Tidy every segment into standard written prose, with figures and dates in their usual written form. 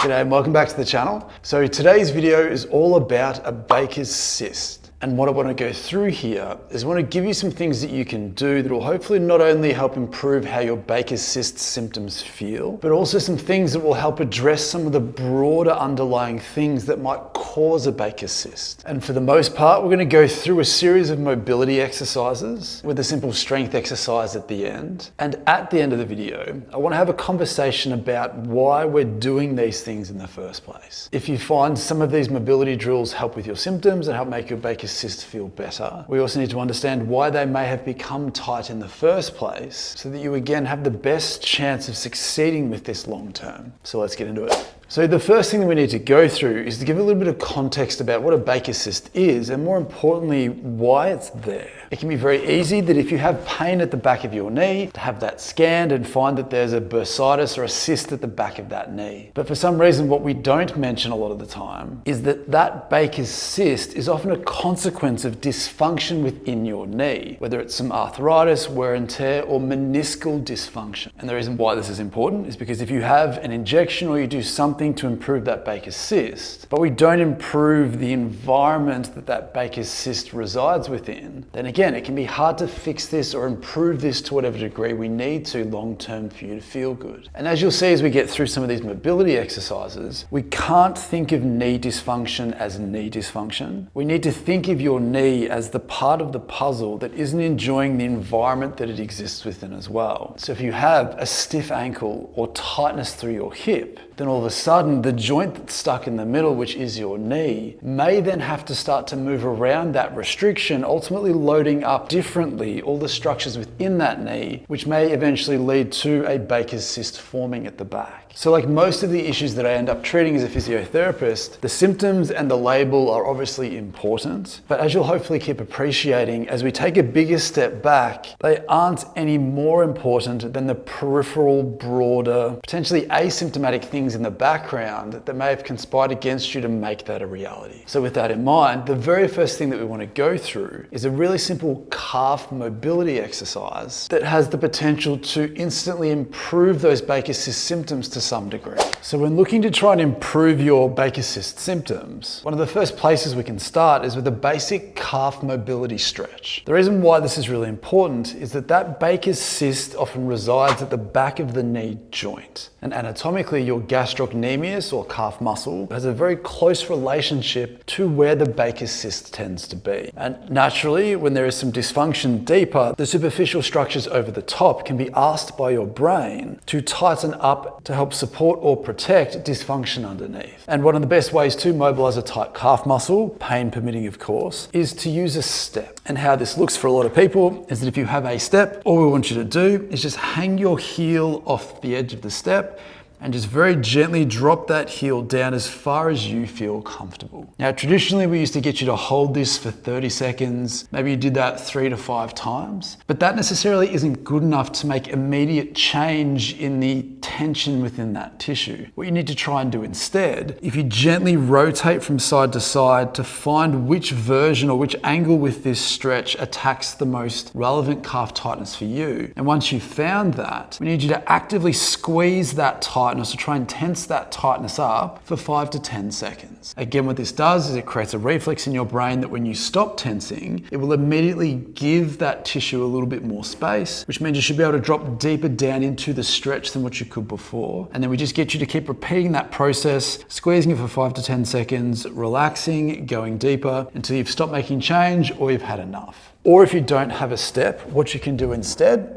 G'day and welcome back to the channel. So today's video is all about a Bakers cyst. And what I want to go through here is I want to give you some things that you can do that will hopefully not only help improve how your Bakers cyst symptoms feel, but also some things that will help address some of the broader underlying things that might cause a Bakers cyst. And for the most part, we're going to go through a series of mobility exercises with a simple strength exercise at the end. And at the end of the video, I want to have a conversation about why we're doing these things in the first place. If you find some of these mobility drills help with your symptoms and help make your Bakers cyst feel better, we also need to understand why they may have become tight in the first place so that you again have the best chance of succeeding with this long term. So let's get into it. So the first thing that we need to go through is to give a little bit of context about what a Bakers cyst is and more importantly, why it's there. It can be very easy that if you have pain at the back of your knee, to have that scanned and find that there's a bursitis or a cyst at the back of that knee. But for some reason, what we don't mention a lot of the time is that that Bakers cyst is often a consequence of dysfunction within your knee, whether it's some arthritis, wear and tear, or meniscal dysfunction. And the reason why this is important is because if you have an injection or you do something to improve that Bakers cyst, but we don't improve the environment that that Bakers cyst resides within, then again, it can be hard to fix this or improve this to whatever degree we need to long term for you to feel good. And as you'll see as we get through some of these mobility exercises, we can't think of knee dysfunction as knee dysfunction. We need to think of your knee as the part of the puzzle that isn't enjoying the environment that it exists within as well. So if you have a stiff ankle or tightness through your hip, then all of a sudden the joint that's stuck in the middle, which is your knee, may then have to start to move around that restriction, ultimately loading up differently all the structures within that knee, which may eventually lead to a Bakers cyst forming at the back. So like most of the issues that I end up treating as a physiotherapist, the symptoms and the label are obviously important, but as you'll hopefully keep appreciating, as we take a bigger step back, they aren't any more important than the peripheral, broader, potentially asymptomatic things in the background that may have conspired against you to make that a reality. So with that in mind, the very first thing that we want to go through is a really simple calf mobility exercise that has the potential to instantly improve those Bakers cyst symptoms to some degree. So when looking to try and improve your Bakers cyst symptoms, one of the first places we can start is with a basic calf mobility stretch. The reason why this is really important is that that Bakers cyst often resides at the back of the knee joint. And anatomically, your gastrocnemius or calf muscle has a very close relationship to where the Bakers cyst tends to be. And naturally, when there is some dysfunction deeper, the superficial structures over the top can be asked by your brain to tighten up to help support or protect dysfunction underneath. And one of the best ways to mobilize a tight calf muscle, pain permitting of course, is to use a step. And how this looks for a lot of people is that if you have a step, all we want you to do is just hang your heel off the edge of the step and just very gently drop that heel down as far as you feel comfortable. Now, traditionally, we used to get you to hold this for 30 seconds. Maybe you did that 3 to 5 times, but that necessarily isn't good enough to make immediate change in the tension within that tissue. What you need to try and do instead, if you gently rotate from side to side to find which version or which angle with this stretch attacks the most relevant calf tightness for you. And once you've found that, we need you to actively squeeze that tightness to try and tense that tightness up for 5 to 10 seconds. Again, what this does is it creates a reflex in your brain that when you stop tensing, it will immediately give that tissue a little bit more space, which means you should be able to drop deeper down into the stretch than what you could before. And then we just get you to keep repeating that process, squeezing it for 5 to 10 seconds, relaxing, going deeper until you've stopped making change or you've had enough. Or if you don't have a step, what you can do instead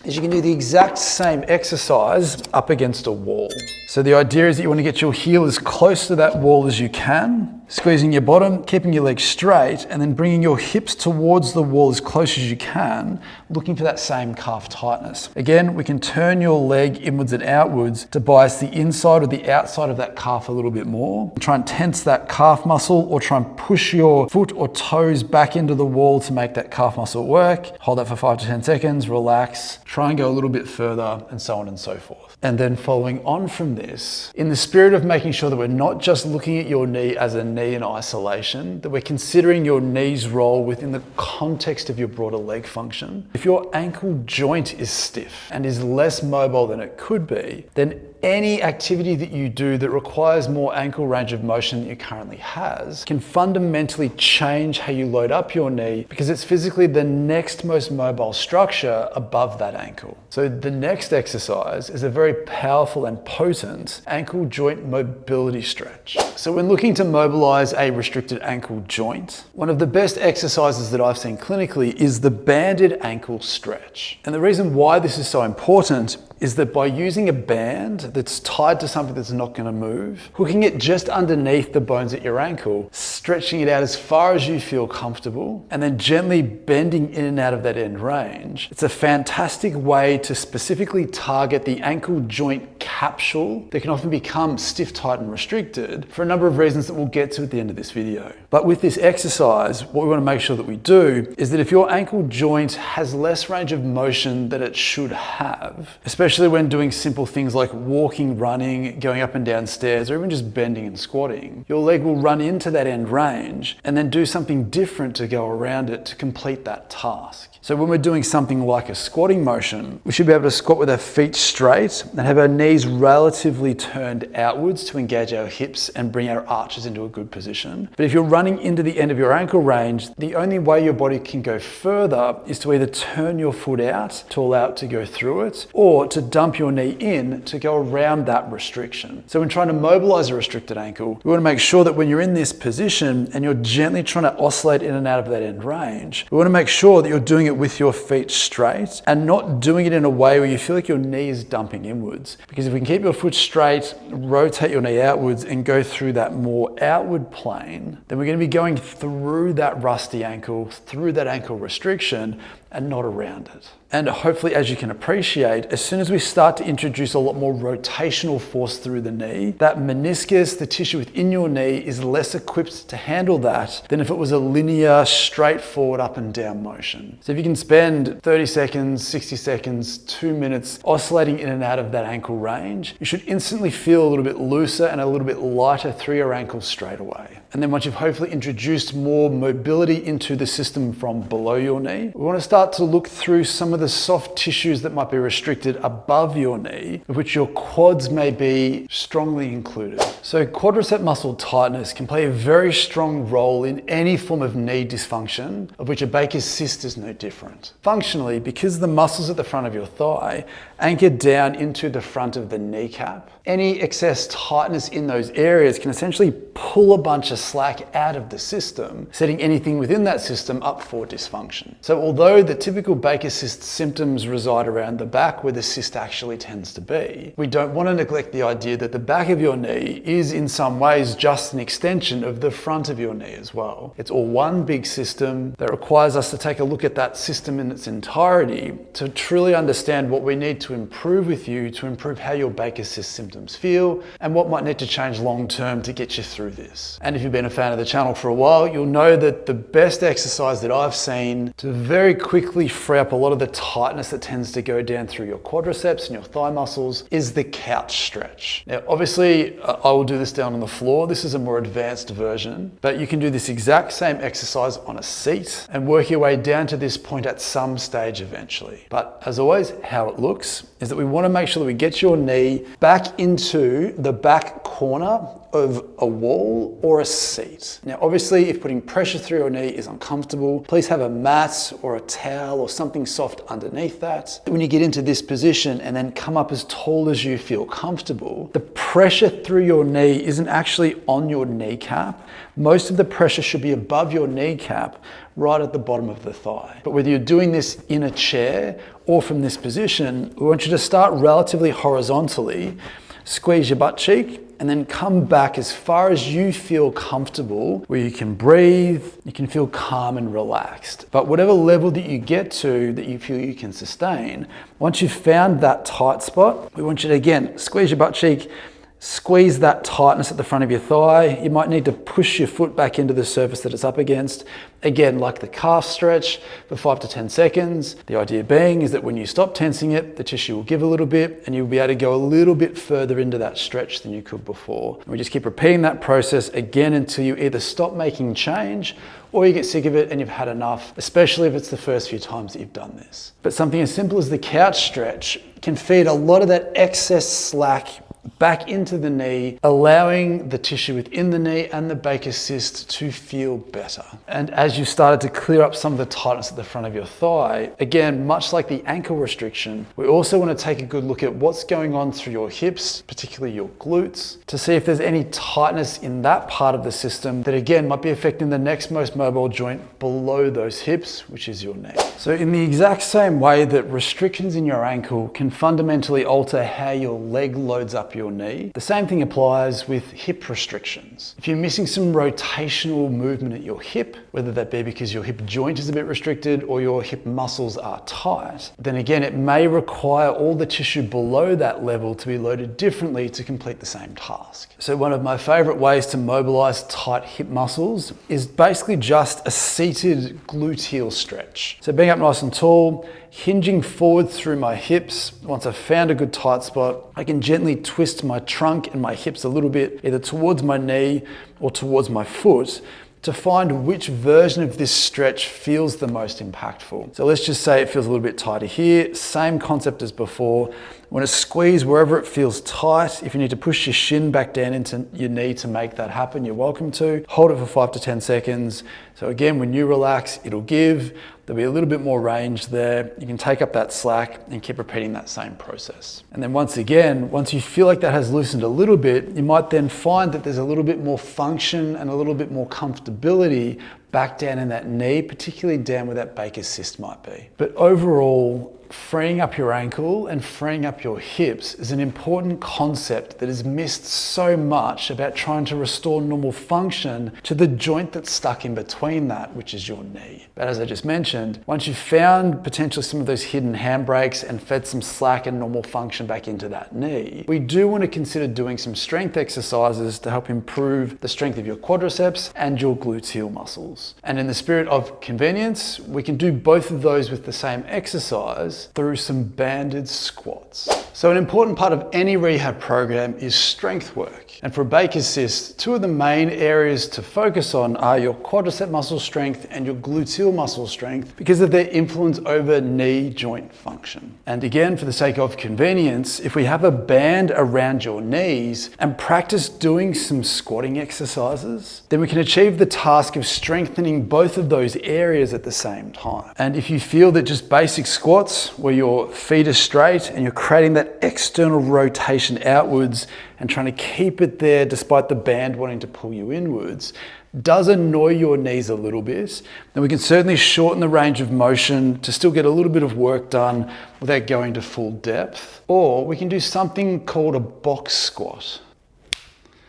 is you can do the exact same exercise up against a wall. So the idea is that you want to get your heel as close to that wall as you can, squeezing your bottom, keeping your legs straight, and then bringing your hips towards the wall as close as you can, looking for that same calf tightness. Again, we can turn your leg inwards and outwards to bias the inside or the outside of that calf a little bit more. Try and tense that calf muscle or try and push your foot or toes back into the wall to make that calf muscle work. Hold that for 5 to 10 seconds, relax, try and go a little bit further, and so on and so forth. And then following on from this, in the spirit of making sure that we're not just looking at your knee as a knee in isolation, that we're considering your knee's role within the context of your broader leg function. If your ankle joint is stiff and is less mobile than it could be, then any activity that you do that requires more ankle range of motion than you currently has can fundamentally change how you load up your knee, because it's physically the next most mobile structure above that ankle. So the next exercise is a very powerful and potent ankle joint mobility stretch. So when looking to mobilize a restricted ankle joint, one of the best exercises that I've seen clinically is the banded ankle stretch. And the reason why this is so important is that by using a band that's tied to something that's not going to move, hooking it just underneath the bones at your ankle, stretching it out as far as you feel comfortable, and then gently bending in and out of that end range, it's a fantastic way to specifically target the ankle joint capsule that can often become stiff, tight, and restricted for a number of reasons that we'll get to at the end of this video. But with this exercise, what we want to make sure that we do is that if your ankle joint has less range of motion than it should have, especially when doing simple things like walking, running, going up and down stairs, or even just bending and squatting, your leg will run into that end range and then do something different to go around it to complete that task. So when we're doing something like a squatting motion, we should be able to squat with our feet straight and have our knees relatively turned outwards to engage our hips and bring our arches into a good position. But if you're running into the end of your ankle range, the only way your body can go further is to either turn your foot out to allow it to go through it, or to dump your knee in to go around that restriction. So when trying to mobilize a restricted ankle, we want to make sure that when you're in this position and you're gently trying to oscillate in and out of that end range, we want to make sure that you're doing it with your feet straight and not doing it in a way where you feel like your knee is dumping inwards. Because if we can keep your foot straight, rotate your knee outwards and go through that more outward plane, then we're going to be going through that rusty ankle, through that ankle restriction, and not around it. And hopefully, as you can appreciate, as soon as we start to introduce a lot more rotational force through the knee, that meniscus, the tissue within your knee, is less equipped to handle that than if it was a linear, straightforward up and down motion. So if you can spend 30 seconds, 60 seconds, 2 minutes oscillating in and out of that ankle range, you should instantly feel a little bit looser and a little bit lighter through your ankle straight away. And then once you've hopefully introduced more mobility into the system from below your knee, we want to start to look through some of the soft tissues that might be restricted above your knee, of which your quads may be strongly included. So quadricep muscle tightness can play a very strong role in any form of knee dysfunction, of which a Bakers cyst is no different. Functionally, because the muscles at the front of your thigh anchor down into the front of the kneecap, any excess tightness in those areas can essentially pull a bunch of slack out of the system, setting anything within that system up for dysfunction. So although the typical Bakers cyst symptoms reside around the back where the cyst actually tends to be, we don't want to neglect the idea that the back of your knee is in some ways just an extension of the front of your knee as well. It's all one big system that requires us to take a look at that system in its entirety to truly understand what we need to improve with you to improve how your Bakers cyst symptoms feel and what might need to change long term to get you through this. And if you've been a fan of the channel for a while, you'll know that the best exercise that I've seen to very quickly free up a lot of the tightness that tends to go down through your quadriceps and your thigh muscles is the couch stretch. Now, obviously, I will do this down on the floor. This is a more advanced version, but you can do this exact same exercise on a seat and work your way down to this point at some stage eventually. But as always, how it looks is that we want to make sure that we get your knee back into the back corner of a wall or a seat. Now, obviously, if putting pressure through your knee is uncomfortable, please have a mat or a towel or something soft underneath that. When you get into this position and then come up as tall as you feel comfortable, the pressure through your knee isn't actually on your kneecap. Most of the pressure should be above your kneecap, right at the bottom of the thigh. But whether you're doing this in a chair or from this position, we want you to start relatively horizontally, squeeze your butt cheek, and then come back as far as you feel comfortable, where you can breathe, you can feel calm and relaxed. But whatever level that you get to that you feel you can sustain, once you've found that tight spot, we want you to again squeeze your butt cheek, squeeze that tightness at the front of your thigh. You might need to push your foot back into the surface that it's up against. Again, like the calf stretch for 5 to 10 seconds. The idea being is that when you stop tensing it, the tissue will give a little bit and you'll be able to go a little bit further into that stretch than you could before. And we just keep repeating that process again until you either stop making change or you get sick of it and you've had enough, especially if it's the first few times that you've done this. But something as simple as the couch stretch can feed a lot of that excess slack back into the knee, allowing the tissue within the knee and the Bakers cyst to feel better. And as you started to clear up some of the tightness at the front of your thigh, again, much like the ankle restriction, we also want to take a good look at what's going on through your hips, particularly your glutes, to see if there's any tightness in that part of the system that again might be affecting the next most mobile joint below those hips, which is your knee. So in the exact same way that restrictions in your ankle can fundamentally alter how your leg loads up your knee, the same thing applies with hip restrictions. If you're missing some rotational movement at your hip, whether that be because your hip joint is a bit restricted or your hip muscles are tight, then again it may require all the tissue below that level to be loaded differently to complete the same task. So one of my favorite ways to mobilize tight hip muscles is basically just a seated gluteal stretch. So being up nice and tall, hinging forward through my hips. Once I've found a good tight spot, I can gently twist my trunk and my hips a little bit, either towards my knee or towards my foot, to find which version of this stretch feels the most impactful. So let's just say it feels a little bit tighter here. Same concept as before. Want to squeeze wherever it feels tight. If you need to push your shin back down into your knee to make that happen, you're welcome to. Hold it for 5 to 10 seconds. So again, when you relax, it'll give. There'll be a little bit more range there. You can take up that slack and keep repeating that same process. And then once again, once you feel like that has loosened a little bit, you might then find that there's a little bit more function and a little bit more comfortability back down in that knee, particularly down where that Bakers cyst might be. But overall, freeing up your ankle and freeing up your hips is an important concept that is missed so much about trying to restore normal function to the joint that's stuck in between that, which is your knee. But as I just mentioned, once you've found potentially some of those hidden handbrakes and fed some slack and normal function back into that knee, we do want to consider doing some strength exercises to help improve the strength of your quadriceps and your gluteal muscles. And in the spirit of convenience, we can do both of those with the same exercise through some banded squats. So an important part of any rehab program is strength work. And for Bakers cyst, two of the main areas to focus on are your quadricep muscle strength and your gluteal muscle strength because of their influence over knee joint function. And again, for the sake of convenience, if we have a band around your knees and practice doing some squatting exercises, then we can achieve the task of strengthening both of those areas at the same time. And if you feel that just basic squats, where your feet are straight and you're creating that external rotation outwards and trying to keep it there despite the band wanting to pull you inwards, does annoy your knees a little bit, then we can certainly shorten the range of motion to still get a little bit of work done without going to full depth. Or we can do something called a box squat.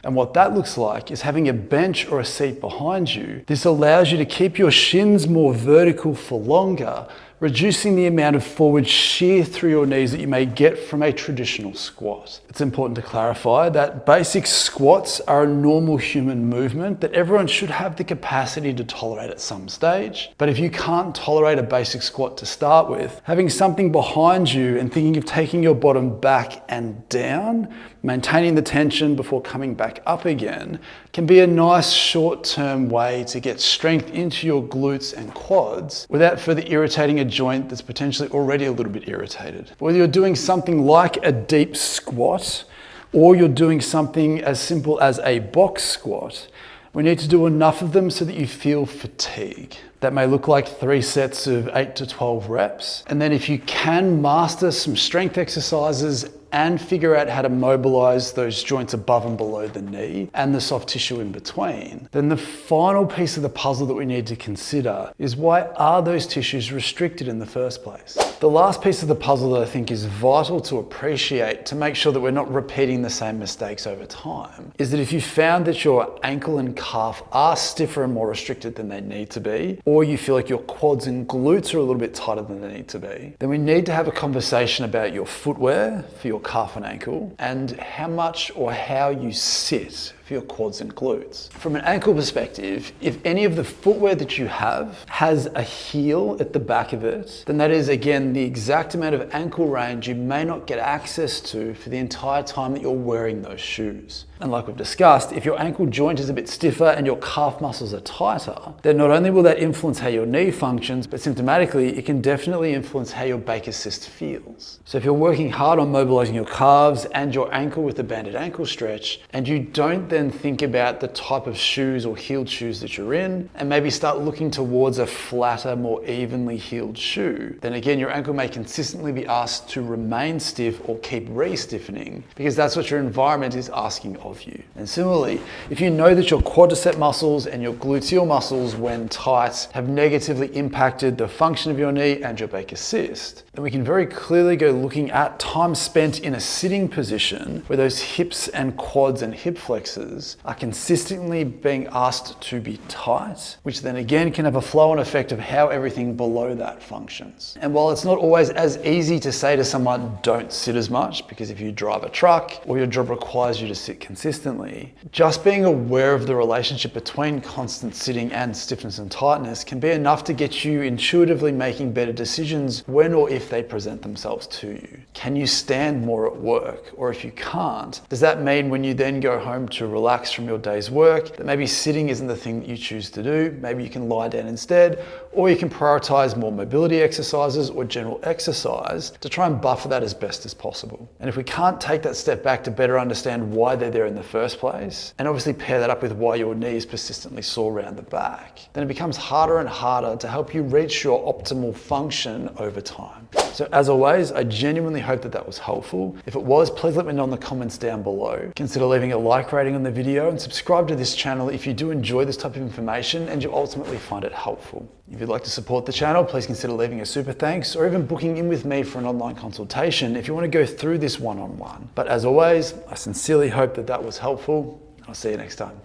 And what that looks like is having a bench or a seat behind you. This allows you to keep your shins more vertical for longer, reducing the amount of forward shear through your knees that you may get from a traditional squat. It's important to clarify that basic squats are a normal human movement that everyone should have the capacity to tolerate at some stage. But if you can't tolerate a basic squat to start with, having something behind you and thinking of taking your bottom back and down, maintaining the tension before coming back up again, can be a nice short-term way to get strength into your glutes and quads without further irritating a joint that's potentially already a little bit irritated. Whether you're doing something like a deep squat or you're doing something as simple as a box squat, we need to do enough of them so that you feel fatigue. That may look like 3 sets of 8 to 12 reps. And then if you can master some strength exercises and figure out how to mobilize those joints above and below the knee and the soft tissue in between, then the final piece of the puzzle that we need to consider is, why are those tissues restricted in the first place? The last piece of the puzzle that I think is vital to appreciate to make sure that we're not repeating the same mistakes over time is that if you found that your ankle and calf are stiffer and more restricted than they need to be, or you feel like your quads and glutes are a little bit tighter than they need to be, then we need to have a conversation about your footwear for your calf and ankle and how much or how you sit for your quads and glutes. From an ankle perspective, if any of the footwear that you have has a heel at the back of it, then that is again the exact amount of ankle range you may not get access to for the entire time that you're wearing those shoes. And like we've discussed, if your ankle joint is a bit stiffer and your calf muscles are tighter, then not only will that influence influence how your knee functions, but symptomatically, it can definitely influence how your Bakers cyst feels. So if you're working hard on mobilizing your calves and your ankle with a banded ankle stretch, and you don't then think about the type of shoes or heeled shoes that you're in, and maybe start looking towards a flatter, more evenly heeled shoe, then again, your ankle may consistently be asked to remain stiff or keep re-stiffening, because that's what your environment is asking of you. And similarly, if you know that your quadricep muscles and your gluteal muscles, when tight, have negatively impacted the function of your knee and your Bakers cyst, then we can very clearly go looking at time spent in a sitting position where those hips and quads and hip flexors are consistently being asked to be tight, which then again can have a flow-on effect of how everything below that functions. And while it's not always as easy to say to someone, don't sit as much, because if you drive a truck or your job requires you to sit consistently, just being aware of the relationship between constant sitting and stiffness and tightness can be enough to get you intuitively making better decisions when or if they present themselves to you. Can you stand more at work? Or if you can't, does that mean when you then go home to relax from your day's work that maybe sitting isn't the thing that you choose to do? Maybe you can lie down instead, or you can prioritize more mobility exercises or general exercise to try and buffer that as best as possible. And if we can't take that step back to better understand why they're there in the first place, and obviously pair that up with why your knee is persistently sore around the back, then it becomes harder and harder to help you reach your optimal function over time. So as always, I genuinely hope that that was helpful. If it was, please let me know in the comments down below. Consider leaving a like rating on the video and subscribe to this channel if you do enjoy this type of information and you ultimately find it helpful. If you'd like to support the channel, please consider leaving a super thanks or even booking in with me for an online consultation if you want to go through this one-on-one. But as always, I sincerely hope that that was helpful. I'll see you next time.